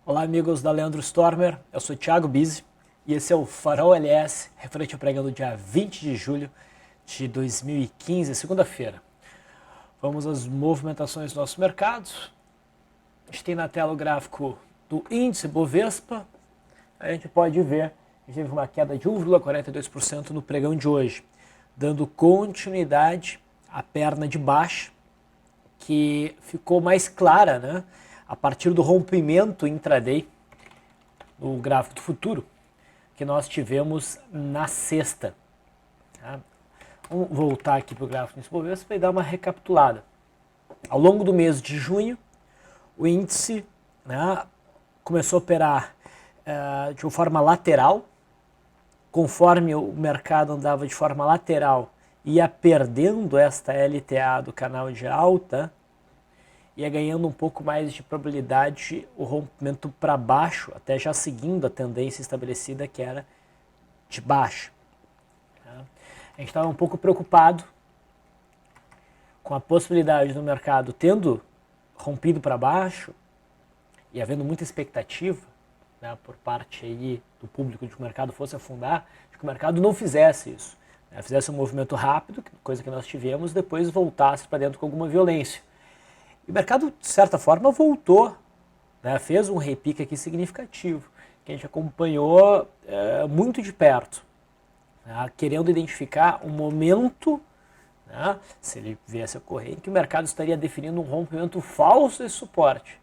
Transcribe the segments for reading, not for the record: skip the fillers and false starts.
Olá, amigos da Leandro Stormer, eu sou Thiago Bizzi e esse é o Farol LS, referente ao pregão do dia 20 de julho de 2015, segunda-feira. Vamos às movimentações do nosso mercado. A gente tem na tela o gráfico do índice Bovespa. A gente pode ver que teve uma queda de 1,42% no pregão de hoje, dando continuidade à perna de baixo, que ficou mais clara, né, a partir do rompimento intraday no gráfico do futuro que nós tivemos na sexta. Tá? Vamos voltar aqui para o gráfico do Bovespa e dar uma recapitulada. Ao longo do mês de junho, o índice, né, começou a operar de uma forma lateral. Conforme o mercado andava de forma lateral, ia perdendo esta LTA do canal de alta, ia ganhando um pouco mais de probabilidade o rompimento para baixo, até já seguindo a tendência estabelecida que era de baixo. A gente estava um pouco preocupado com a possibilidade do mercado tendo rompido para baixo e havendo muita expectativa, né, por parte aí do público de que o mercado fosse afundar, de que o mercado não fizesse isso, né, fizesse um movimento rápido, coisa que nós tivemos, depois voltasse para dentro com alguma violência. E o mercado, de certa forma, voltou, né, fez um repique aqui significativo, que a gente acompanhou muito de perto, né, querendo identificar um momento, né, se ele viesse a ocorrer, em que o mercado estaria definindo um rompimento falso esse suporte.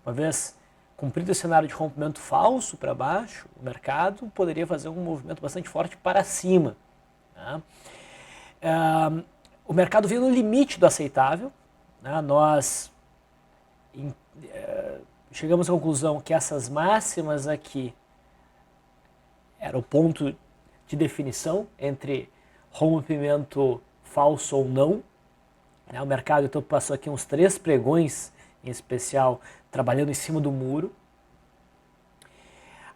Uma vez cumprido o cenário de rompimento falso para baixo, o mercado poderia fazer um movimento bastante forte para cima. Né? O mercado veio no limite do aceitável. Né? Nós chegamos à conclusão que essas máximas aqui eram o ponto de definição entre rompimento falso ou não. Né? O mercado então passou aqui uns 3 pregões, em especial, trabalhando em cima do muro,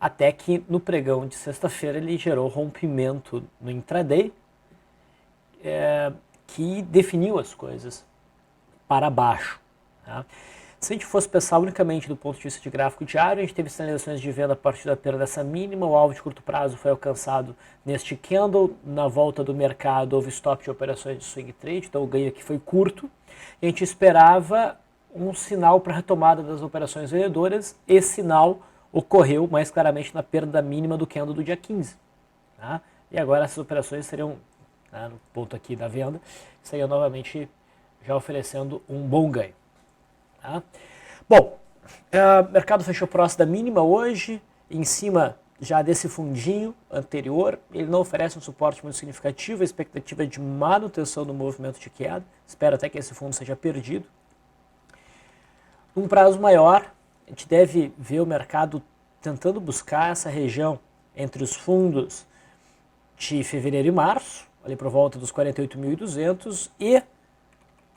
até que no pregão de sexta-feira ele gerou rompimento no intraday, que definiu as coisas para baixo. Tá? Se a gente fosse pensar unicamente do ponto de vista de gráfico diário, a gente teve sinalizações de venda a partir da perda dessa mínima, o alvo de curto prazo foi alcançado neste candle, na volta do mercado houve stop de operações de swing trade, então o ganho aqui foi curto, e a gente esperava um sinal para a retomada das operações vendedoras. Esse sinal ocorreu mais claramente na perda mínima do candle do dia 15. Tá? E agora essas operações seriam, né, no ponto aqui da venda, seriam novamente já oferecendo um bom ganho. Tá? Bom, o mercado fechou próximo da mínima hoje, em cima já desse fundinho anterior. Ele não oferece um suporte muito significativo, a expectativa é de manutenção do movimento de queda, espero até que esse fundo seja perdido. Num prazo maior, a gente deve ver o mercado tentando buscar essa região entre os fundos de fevereiro e março, ali por volta dos 48.200, e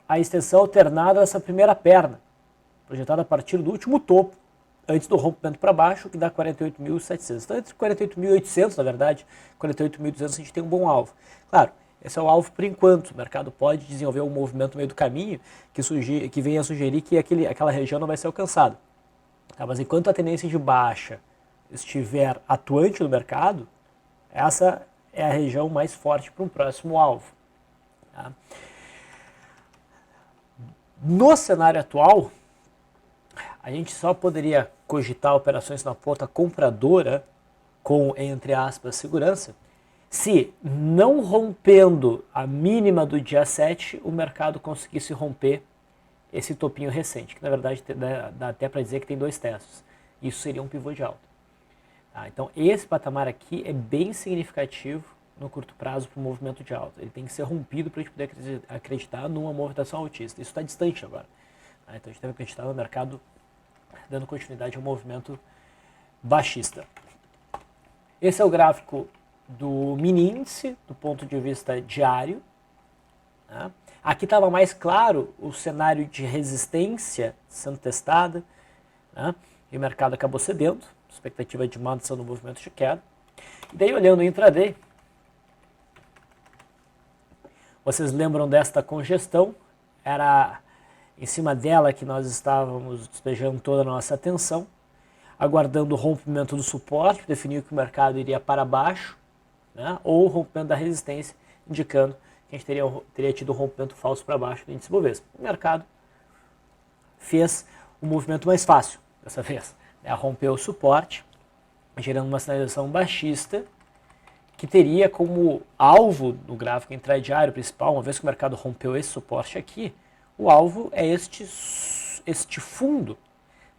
a extensão alternada dessa primeira perna, projetada a partir do último topo, antes do rompimento para baixo, que dá 48.700. Então, entre 48.800, na verdade, 48.200, a gente tem um bom alvo. Claro, esse é o alvo por enquanto. O mercado pode desenvolver um movimento no meio do caminho que venha a sugerir que aquela região não vai ser alcançada. Tá, mas enquanto a tendência de baixa estiver atuante no mercado, essa é a região mais forte para um próximo alvo. Tá? No cenário atual, a gente só poderia cogitar operações na ponta compradora com, entre aspas, segurança, se, não rompendo a mínima do dia 7, o mercado conseguisse romper esse topinho recente, que na verdade dá até para dizer que tem 2 terços. Isso seria um pivô de alta. Tá? Então esse patamar aqui é bem significativo no curto prazo para o movimento de alta. Ele tem que ser rompido para a gente poder acreditar numa movimentação altista. Isso está distante agora. Tá? Então a gente deve acreditar no mercado dando continuidade ao movimento baixista. Esse é o gráfico do mini índice, do ponto de vista diário. Tá? Aqui estava mais claro o cenário de resistência sendo testada, né? E o mercado acabou cedendo, expectativa de manutenção do movimento de queda. E daí, olhando o intraday, vocês lembram desta congestão? Era em cima dela que nós estávamos despejando toda a nossa atenção. aguardando o rompimento do suporte, definiu que o mercado iria para baixo, né, ou o rompimento da resistência, indicando que a gente teria tido um rompimento falso para baixo do índice Bovespa. O mercado fez um movimento mais fácil dessa vez, né, rompeu o suporte, gerando uma sinalização baixista, que teria como alvo no gráfico intradiário principal, uma vez que o mercado rompeu esse suporte aqui, o alvo é este fundo,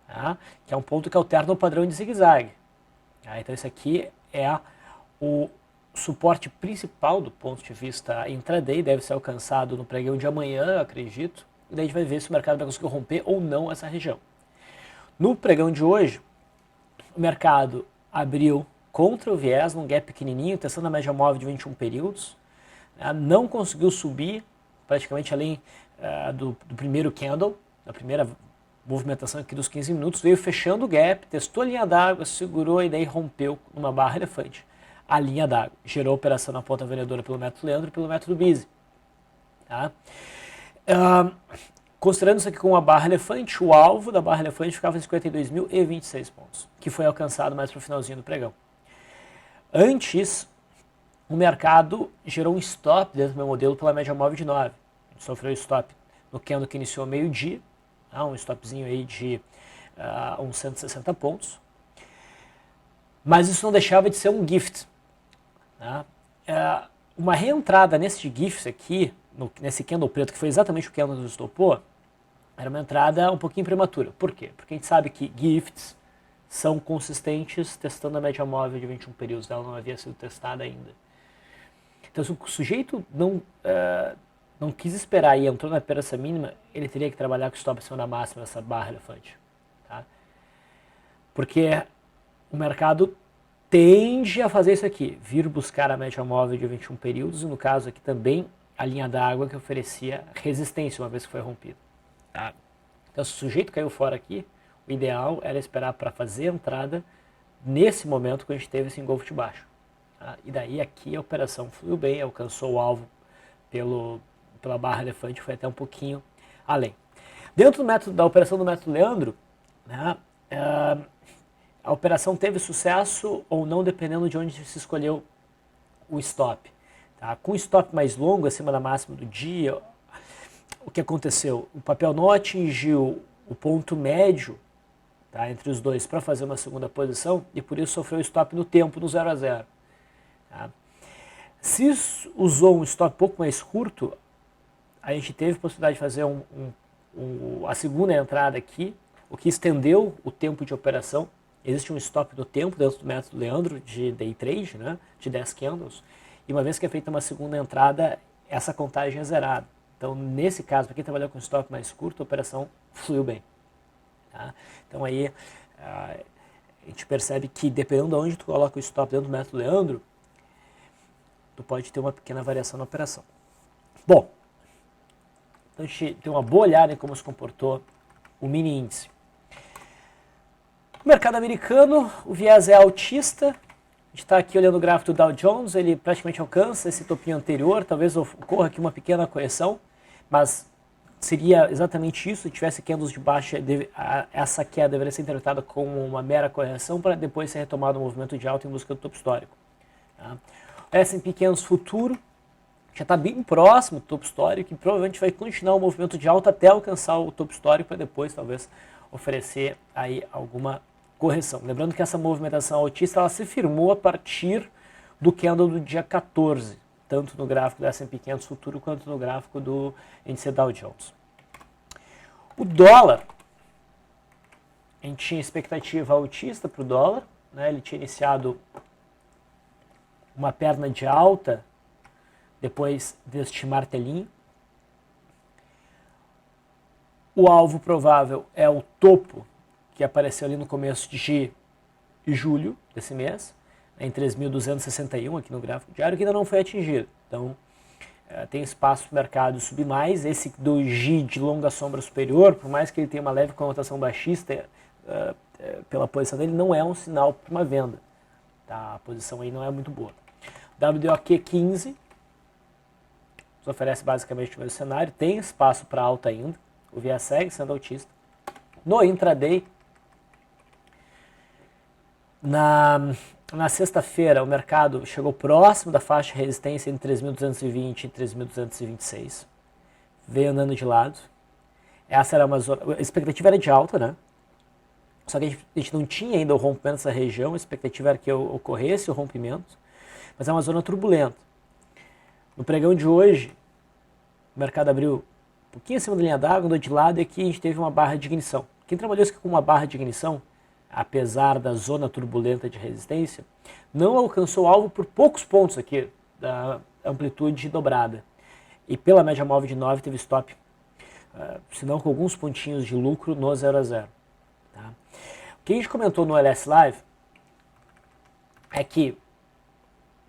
tá, que é um ponto que alterna o padrão de zigue-zague. Tá, então esse aqui é o suporte principal do ponto de vista intraday, deve ser alcançado no pregão de amanhã, eu acredito, e daí a gente vai ver se o mercado vai conseguir romper ou não essa região. No pregão de hoje, o mercado abriu contra o viés, num gap pequenininho, testando a média móvel de 21 períodos, né, não conseguiu subir praticamente além do primeiro candle, da primeira movimentação aqui dos 15 minutos, veio fechando o gap, testou a linha d'água, segurou e daí rompeu numa barra elefante a linha d'água. Gerou operação na ponta vendedora pelo método Leandro e pelo método Bise. Tá? Considerando isso aqui como uma barra elefante, o alvo da barra elefante ficava em 52.026 pontos, que foi alcançado mais para o finalzinho do pregão. Antes, o mercado gerou um stop dentro do meu modelo pela média móvel de 9. Sofreu stop no candle que iniciou meio-dia, um stopzinho aí de uns 160 pontos. Mas isso não deixava de ser um gift. Tá? Uma reentrada nesse gift aqui, nesse candle preto, que foi exatamente o candle que estopou, era uma entrada um pouquinho prematura. Por quê? Porque a gente sabe que gifts são consistentes testando a média móvel de 21 períodos, ela não havia sido testada ainda. Então, se o sujeito não quis esperar e entrou na peça mínima, ele teria que trabalhar com o stop acima da máxima dessa barra elefante. Tá? Porque o mercado tende a fazer isso aqui, vir buscar a média móvel de 21 períodos, e no caso aqui também a linha d'água que oferecia resistência uma vez que foi rompida. Tá? Então, se o sujeito caiu fora aqui, o ideal era esperar para fazer a entrada nesse momento que a gente teve esse engolfo de baixo. Tá? E daí aqui a operação fluiu bem, alcançou o alvo pela barra elefante, foi até um pouquinho além. Dentro do método, da operação do método Leandro, né, a operação teve sucesso ou não dependendo de onde se escolheu o stop. Tá? Com o stop mais longo, acima da máxima do dia, o que aconteceu? O papel não atingiu o ponto médio, tá, entre os dois para fazer uma segunda posição e por isso sofreu stop no tempo, no 0 a 0. Tá? Se usou um stop um pouco mais curto, a gente teve a possibilidade de fazer a segunda entrada aqui, o que estendeu o tempo de operação. Existe um stop no tempo dentro do método Leandro de day trade, né, de 10 candles, e uma vez que é feita uma segunda entrada, essa contagem é zerada. Então, nesse caso, para quem trabalhou com stop mais curto, a operação fluiu bem. Tá? Então aí a gente percebe que dependendo de onde tu coloca o stop dentro do método Leandro, tu pode ter uma pequena variação na operação. Bom, então a gente tem uma boa olhada em como se comportou o mini índice. No mercado americano, o viés é altista. A gente está aqui olhando o gráfico do Dow Jones, ele praticamente alcança esse topinho anterior, talvez ocorra aqui uma pequena correção, mas seria exatamente isso, se tivesse candles de baixa, essa queda deveria ser interpretada como uma mera correção para depois ser retomado um movimento de alta em busca do topo histórico. Tá? O S&P 500 futuro já está bem próximo do topo histórico e provavelmente vai continuar o movimento de alta até alcançar o topo histórico para depois talvez oferecer aí alguma correção. Lembrando que essa movimentação altista ela se firmou a partir do candle do dia 14, tanto no gráfico do S&P 500 futuro quanto no gráfico do índice Dow Jones. O dólar, a gente tinha expectativa altista para o dólar, né? Ele tinha iniciado uma perna de alta depois deste martelinho. O alvo provável é o topo que apareceu ali no começo de julho desse mês, em 3.261 aqui no gráfico diário, que ainda não foi atingido. Então, tem espaço para o mercado subir mais. Esse do G de longa sombra superior, por mais que ele tenha uma leve conotação baixista pela posição dele, não é um sinal para uma venda. Tá? A posição aí não é muito boa. WDOQ 15 nos oferece basicamente o mesmo cenário, tem espaço para alta ainda, o viés segue sendo altista. No intraday, Na sexta-feira, o mercado chegou próximo da faixa de resistência entre 3.220 e 3.226. Veio andando de lado. Essa era uma zona... A expectativa era de alta, né? Só que a gente não tinha ainda o rompimento dessa região. A expectativa era que ocorresse o rompimento. Mas é uma zona turbulenta. No pregão de hoje, o mercado abriu um pouquinho acima da linha d'água, andou de lado, e aqui a gente teve uma barra de ignição. Quem trabalhou isso aqui com uma barra de ignição, apesar da zona turbulenta de resistência, não alcançou o alvo por poucos pontos aqui, da amplitude dobrada. E pela média móvel de 9 teve stop, se não com alguns pontinhos de lucro no 0 a 0. Tá? O que a gente comentou no LS Live é que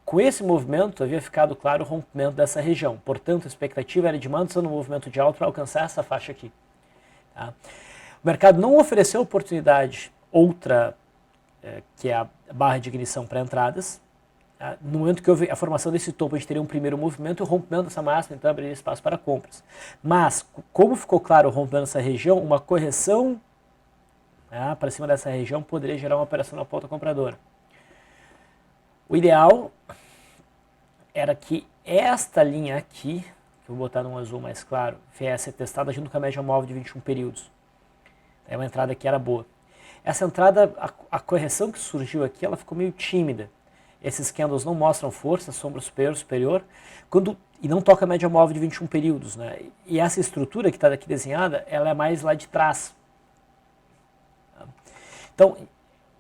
com esse movimento havia ficado claro o rompimento dessa região. Portanto, a expectativa era de manutenção no movimento de alta para alcançar essa faixa aqui. Tá? O mercado não ofereceu oportunidade outra, que é a barra de ignição para entradas. Tá? No momento que houve a formação desse topo, a gente teria um primeiro movimento e o rompimento dessa máxima, então abriria espaço para compras. Mas, como ficou claro o rompimento dessa região, uma correção para cima dessa região poderia gerar uma operação na ponta compradora. O ideal era que esta linha aqui, que eu vou botar num azul mais claro, viesse testada junto com a média móvel de 21 períodos. É uma entrada que era boa. Essa entrada, a correção que surgiu aqui, ela ficou meio tímida. Esses candles não mostram força, sombra superior, e não toca a média móvel de 21 períodos. Né? E essa estrutura que está aqui desenhada, ela é mais lá de trás. Então,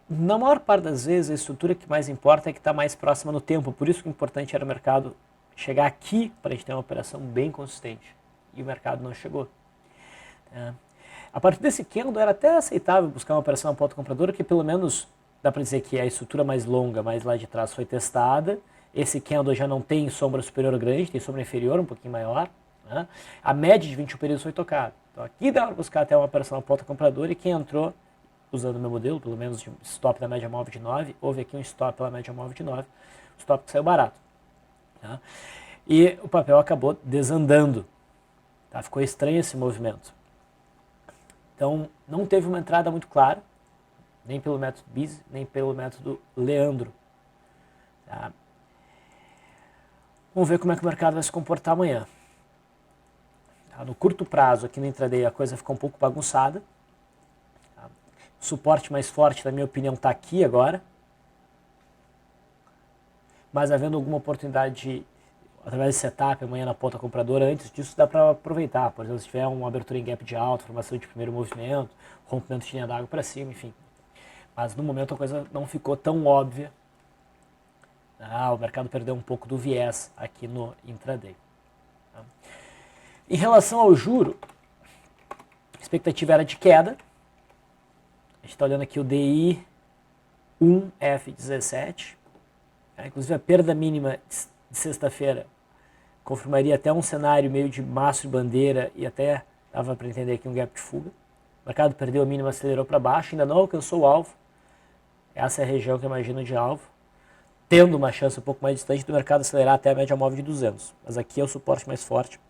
na maior parte das vezes, a estrutura que mais importa é que está mais próxima no tempo. Por isso que o importante era o mercado chegar aqui para a gente ter uma operação bem consistente. E o mercado não chegou. A partir desse candle era até aceitável buscar uma operação na ponta compradora, que pelo menos dá para dizer que a estrutura mais longa, mais lá de trás, foi testada. Esse candle já não tem sombra superior grande, tem sombra inferior um pouquinho maior. Né? A média de 21 períodos foi tocada. Então aqui dá para buscar até uma operação na ponta compradora, e quem entrou usando o meu modelo, pelo menos de stop da média móvel de 9, houve aqui um stop pela média móvel de 9, stop que saiu barato. Tá? E o papel acabou desandando. Tá? Ficou estranho esse movimento. Então, não teve uma entrada muito clara, nem pelo método BIS, nem pelo método Leandro. Tá? Vamos ver como é que o mercado vai se comportar amanhã. Tá? No curto prazo, aqui no intraday, a coisa ficou um pouco bagunçada. O suporte mais forte, na minha opinião, está aqui agora. Mas havendo alguma oportunidade através de setup amanhã na ponta compradora, antes disso dá para aproveitar. Por exemplo, se tiver uma abertura em gap de alta, formação de primeiro movimento, rompimento de linha d'água para cima, enfim. Mas no momento a coisa não ficou tão óbvia. O mercado perdeu um pouco do viés aqui no intraday. Tá? Em relação ao juro, a expectativa era de queda. A gente está olhando aqui o DI 1F17. Inclusive a perda mínima de sexta-feira confirmaria até um cenário meio de maço de bandeira, e até dava para entender aqui um gap de fuga. O mercado perdeu a mínima, acelerou para baixo, ainda não alcançou o alvo. Essa é a região que eu imagino de alvo, tendo uma chance um pouco mais distante do mercado acelerar até a média móvel de 200. Mas aqui é o suporte mais forte,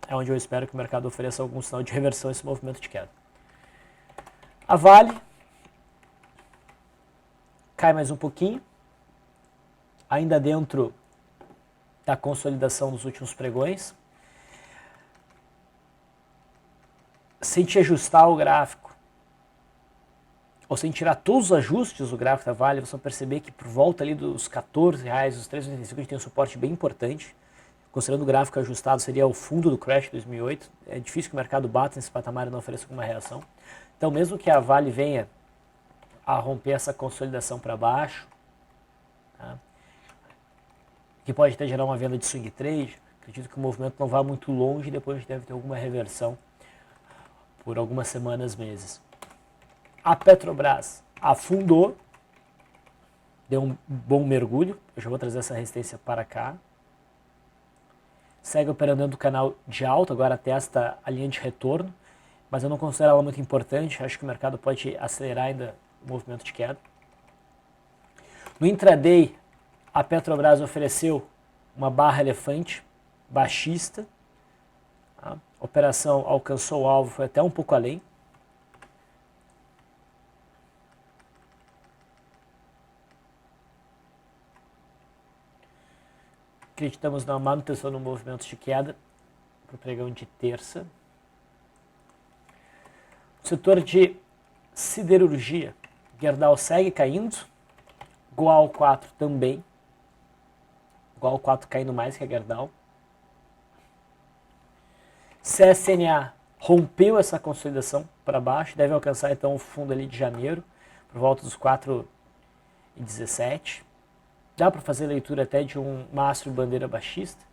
é onde eu espero que o mercado ofereça algum sinal de reversão a esse movimento de queda. A Vale cai mais um pouquinho, ainda dentro da consolidação dos últimos pregões. Se a gente ajustar o gráfico, ou se a gente tirar todos os ajustes do gráfico da Vale, vocês vão perceber que por volta ali dos R$14, os 3,85, a gente tem um suporte bem importante. Considerando o gráfico ajustado, seria o fundo do crash de 2008. É difícil que o mercado bata nesse patamar e não ofereça alguma reação. Então, mesmo que a Vale venha a romper essa consolidação para baixo, tá? Que pode até gerar uma venda de swing trade, acredito que o movimento não vá muito longe e depois a gente deve ter alguma reversão por algumas semanas, meses. A Petrobras afundou, deu um bom mergulho, eu já vou trazer essa resistência para cá. Segue operando dentro do canal de alta, agora testa a linha de retorno, mas eu não considero ela muito importante, acho que o mercado pode acelerar ainda o movimento de queda. No intraday, a Petrobras ofereceu uma barra elefante baixista, tá? A operação alcançou o alvo, foi até um pouco além. Acreditamos na manutenção do movimento de queda para o pregão de terça. O setor de siderurgia, Gerdau segue caindo, Goal 4 também, Goal 4 caindo mais que a Gerdau. CSNA rompeu essa consolidação para baixo, deve alcançar então o fundo ali de janeiro, por volta dos 4,17. Dá para fazer leitura até de um mastro bandeira baixista,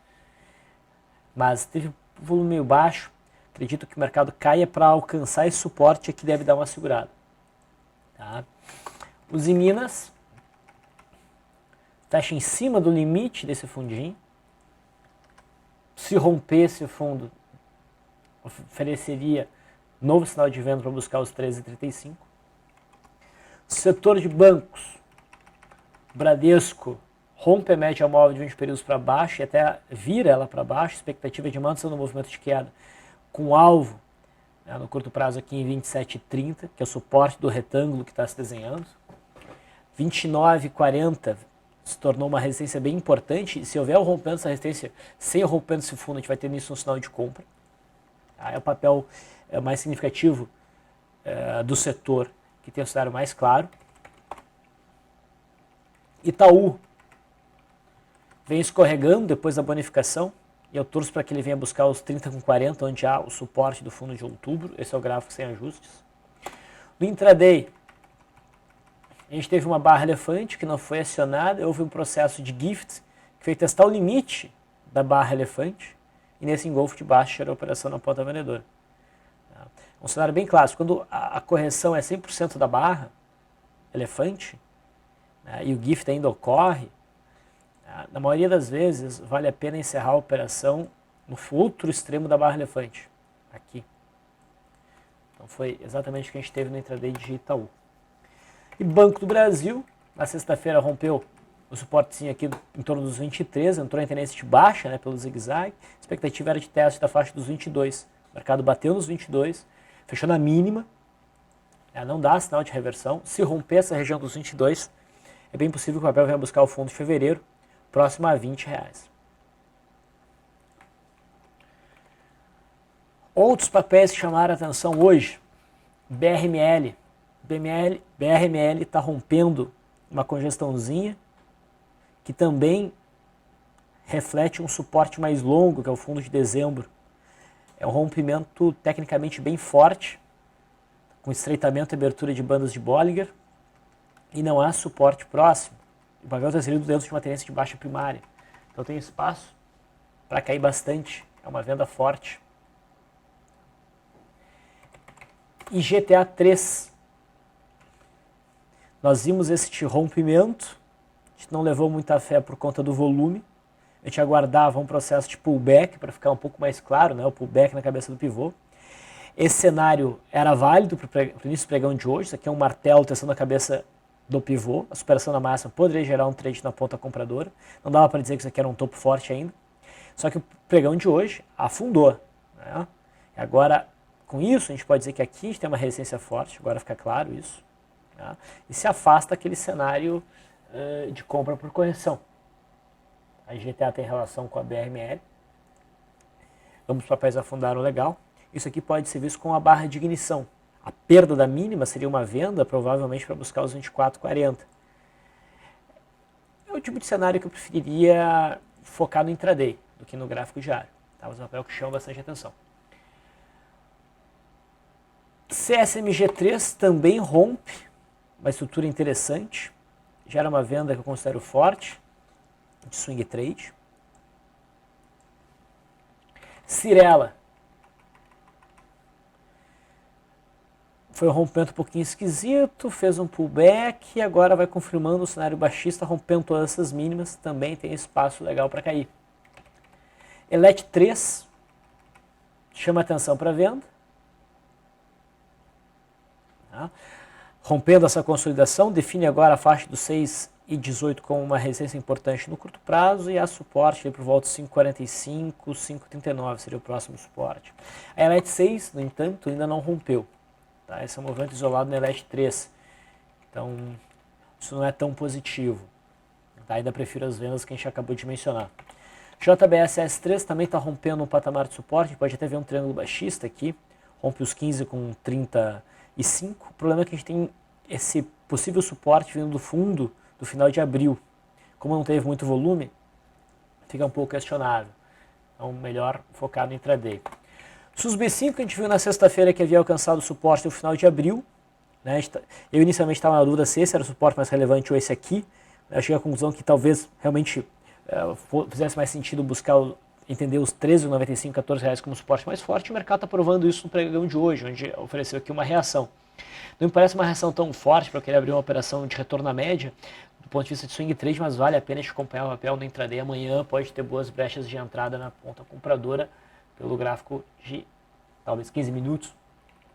mas teve um volume meio baixo. Acredito que o mercado caia para alcançar esse suporte aqui, deve dar uma segurada. Tá? Os em Minas fecha em cima do limite desse fundinho. Se romper esse fundo, ofereceria novo sinal de venda para buscar os 13,35. Setor de bancos, Bradesco rompe a média móvel de 20 períodos para baixo e até vira ela para baixo, expectativa de manutenção do movimento de queda com alvo, né, no curto prazo aqui em 27,30, que é o suporte do retângulo que está se desenhando. 29,40 se tornou uma resistência bem importante, e se houver o rompimento dessa resistência, sem o rompimento desse fundo, a gente vai ter nisso um sinal de compra. É o papel mais significativo do setor, que tem o cenário mais claro. Itaú vem escorregando depois da bonificação, e eu torço para que ele venha buscar os 30,40, onde há o suporte do fundo de outubro. Esse é o gráfico sem ajustes. No intraday, a gente teve uma barra elefante que não foi acionada, houve um processo de gift que foi testar o limite da barra elefante, e nesse engolfo de baixo gerou a operação na ponta vendedora. Um cenário bem clássico, quando a correção é 100% da barra elefante, né, e o gift ainda ocorre, na maioria das vezes vale a pena encerrar a operação no outro extremo da barra elefante, aqui. Então foi exatamente o que a gente teve no intraday de Itaú. E Banco do Brasil, na sexta-feira rompeu o suportezinho aqui em torno dos 23, entrou em tendência de baixa, né, pelo zigue-zague. A expectativa era de teste da faixa dos 22. O mercado bateu nos 22, fechou na mínima, não dá sinal de reversão. Se romper essa região dos 22, é bem possível que o papel venha buscar o fundo de fevereiro, próximo a R$20. Outros papéis que chamaram a atenção hoje, BRML. BRML está rompendo uma congestãozinha, que também reflete um suporte mais longo, que é o fundo de dezembro. É um rompimento tecnicamente bem forte, com estreitamento e abertura de bandas de Bollinger, e não há suporte próximo. O papel está inserido dentro de uma tendência de baixa primária. Então tem espaço para cair bastante. É uma venda forte. E GTA 3. Nós vimos este rompimento. A gente não levou muita fé por conta do volume. A gente aguardava um processo de pullback para ficar um pouco mais claro, né? O pullback na cabeça do pivô. Esse cenário era válido para o início do pregão de hoje. Isso aqui é um martelo testando a cabeça do pivô. A superação da máxima poderia gerar um trade na ponta compradora. Não dava para dizer que isso aqui era um topo forte ainda. Só que o pregão de hoje afundou, né? E agora, com isso, a gente pode dizer que aqui a gente tem uma resistência forte. Agora fica claro isso. Né? E se afasta aquele cenário de compra por correção. A GTA tem relação com a BRML. Ambos os papéis afundaram legal. Isso aqui pode ser visto com a barra de ignição. A perda da mínima seria uma venda, provavelmente para buscar os 24,40. É o tipo de cenário que eu preferiria focar no intraday do que no gráfico diário. Tá? Mas é um papel que chama bastante atenção. CSMG3 também rompe, uma estrutura interessante. Gera uma venda que eu considero forte, de swing trade. Cirela. Foi um rompimento um pouquinho esquisito, fez um pullback e agora vai confirmando o cenário baixista, rompendo todas essas mínimas, também tem espaço legal para cair. Elet 3 chama atenção para venda. Tá? Rompendo essa consolidação, define agora a faixa dos 6,18 como uma resistência importante no curto prazo e a suporte por volta de 5,45, 5,39 seria o próximo suporte. A Elet 6, no entanto, ainda não rompeu. Tá? Esse é um movimento isolado na Elet 3. Então, isso não é tão positivo. Tá? Ainda prefiro as vendas que a gente acabou de mencionar. JBS-S3 também está rompendo um patamar de suporte, pode até ver um triângulo baixista aqui, rompe os 15 com 35. O problema é que a gente tem esse possível suporte vindo do fundo do final de abril. Como não teve muito volume, fica um pouco questionável. Então, melhor focar no intraday. SUSB5, a gente viu na sexta-feira que havia alcançado o suporte no final de abril. Né? Eu inicialmente estava na dúvida se esse era o suporte mais relevante ou esse aqui. Eu cheguei à conclusão que talvez realmente fizesse mais sentido buscar entender os R$13,95, R$14 como suporte mais forte. O mercado está provando isso no pregão de hoje, onde ofereceu aqui uma reação. Não me parece uma reação tão forte para eu querer abrir uma operação de retorno à média, do ponto de vista de swing trade, mas vale a pena te acompanhar o papel no intraday. Amanhã pode ter boas brechas de entrada na ponta compradora pelo gráfico de talvez 15 minutos.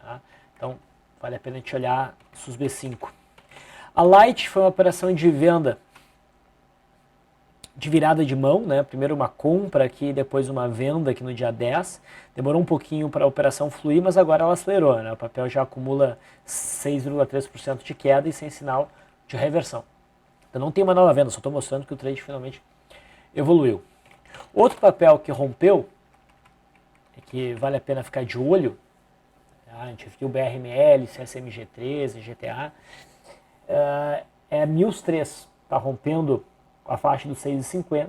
Tá? Então, vale a pena te olhar SUSB5. A Light foi uma operação de venda de virada de mão, né? Primeiro uma compra aqui, depois uma venda aqui no dia 10. Demorou um pouquinho para a operação fluir, mas agora ela acelerou, né? O papel já acumula 6,3% de queda e sem sinal de reversão. Então não tem uma nova venda, só estou mostrando que o trade finalmente evoluiu. Outro papel que rompeu, e que vale a pena ficar de olho, tá? A gente viu BRML, CSMG13, GTA, é a Mills 3, está rompendo a faixa dos 6,50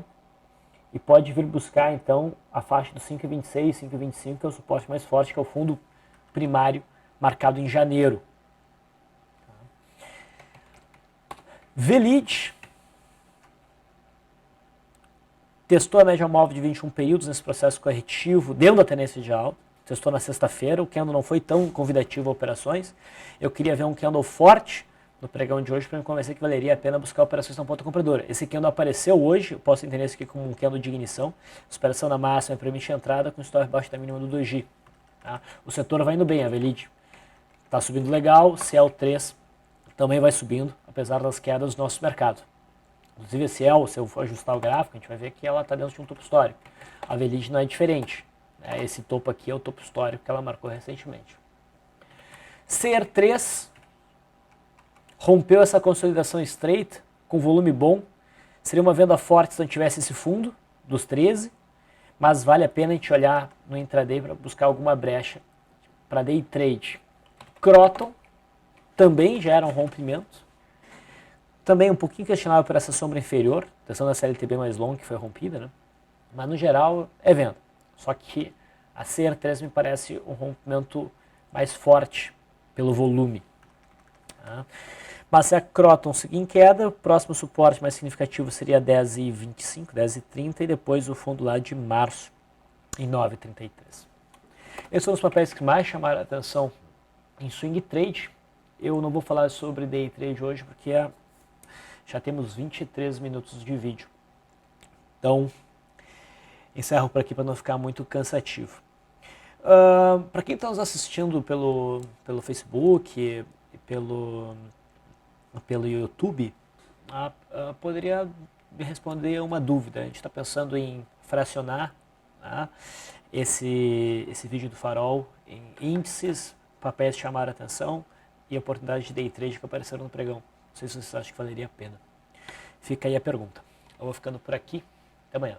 e pode vir buscar então a faixa dos 5,26, 5,25, que é o suporte mais forte, que é o fundo primário marcado em janeiro. VLID testou a média móvel de 21 períodos nesse processo corretivo dentro da tendência de alta. Testou na sexta-feira, o candle não foi tão convidativo a operações. Eu queria ver um candle forte no pregão de hoje para me convencer que valeria a pena buscar operações na ponta compradora. Esse candle apareceu hoje, eu posso entender isso aqui como um candle de ignição. Superação na máxima permite a entrada com stop abaixo da mínima do doji. Tá? O setor vai indo bem, a VLID está subindo legal, CL3 também vai subindo, apesar das quedas do nosso mercado. Inclusive a CL, se eu for ajustar o gráfico, a gente vai ver que ela está dentro de um topo histórico. A VLID não é diferente. Né? Esse topo aqui é o topo histórico que ela marcou recentemente. CR3 rompeu essa consolidação estreita, com volume bom. Seria uma venda forte se não tivesse esse fundo dos 13, mas vale a pena a gente olhar no intraday para buscar alguma brecha para day trade. Croton também já era um rompimento. Também um pouquinho questionável por essa sombra inferior, testando a CLTB mais longa que foi rompida, né? Mas no geral é venda. Só que a CR3 me parece um rompimento mais forte pelo volume. Tá? Mas se a Croton seguir em queda, o próximo suporte mais significativo seria 10,25, 10,30 e depois o fundo lá de março em 9,33. Esses são os papéis que mais chamaram a atenção em swing trade. Eu não vou falar sobre day trade hoje porque já temos 23 minutos de vídeo. Então, encerro por aqui para não ficar muito cansativo. Para quem está nos assistindo pelo Facebook e pelo YouTube, poderia me responder uma dúvida. A gente está pensando em fracionar, tá, esse vídeo do Farol em índices, papéis que chamaram a atenção e oportunidades de day trade que apareceram no pregão. Não sei se vocês acham que valeria a pena. Fica aí a pergunta. Eu vou ficando por aqui. Até amanhã.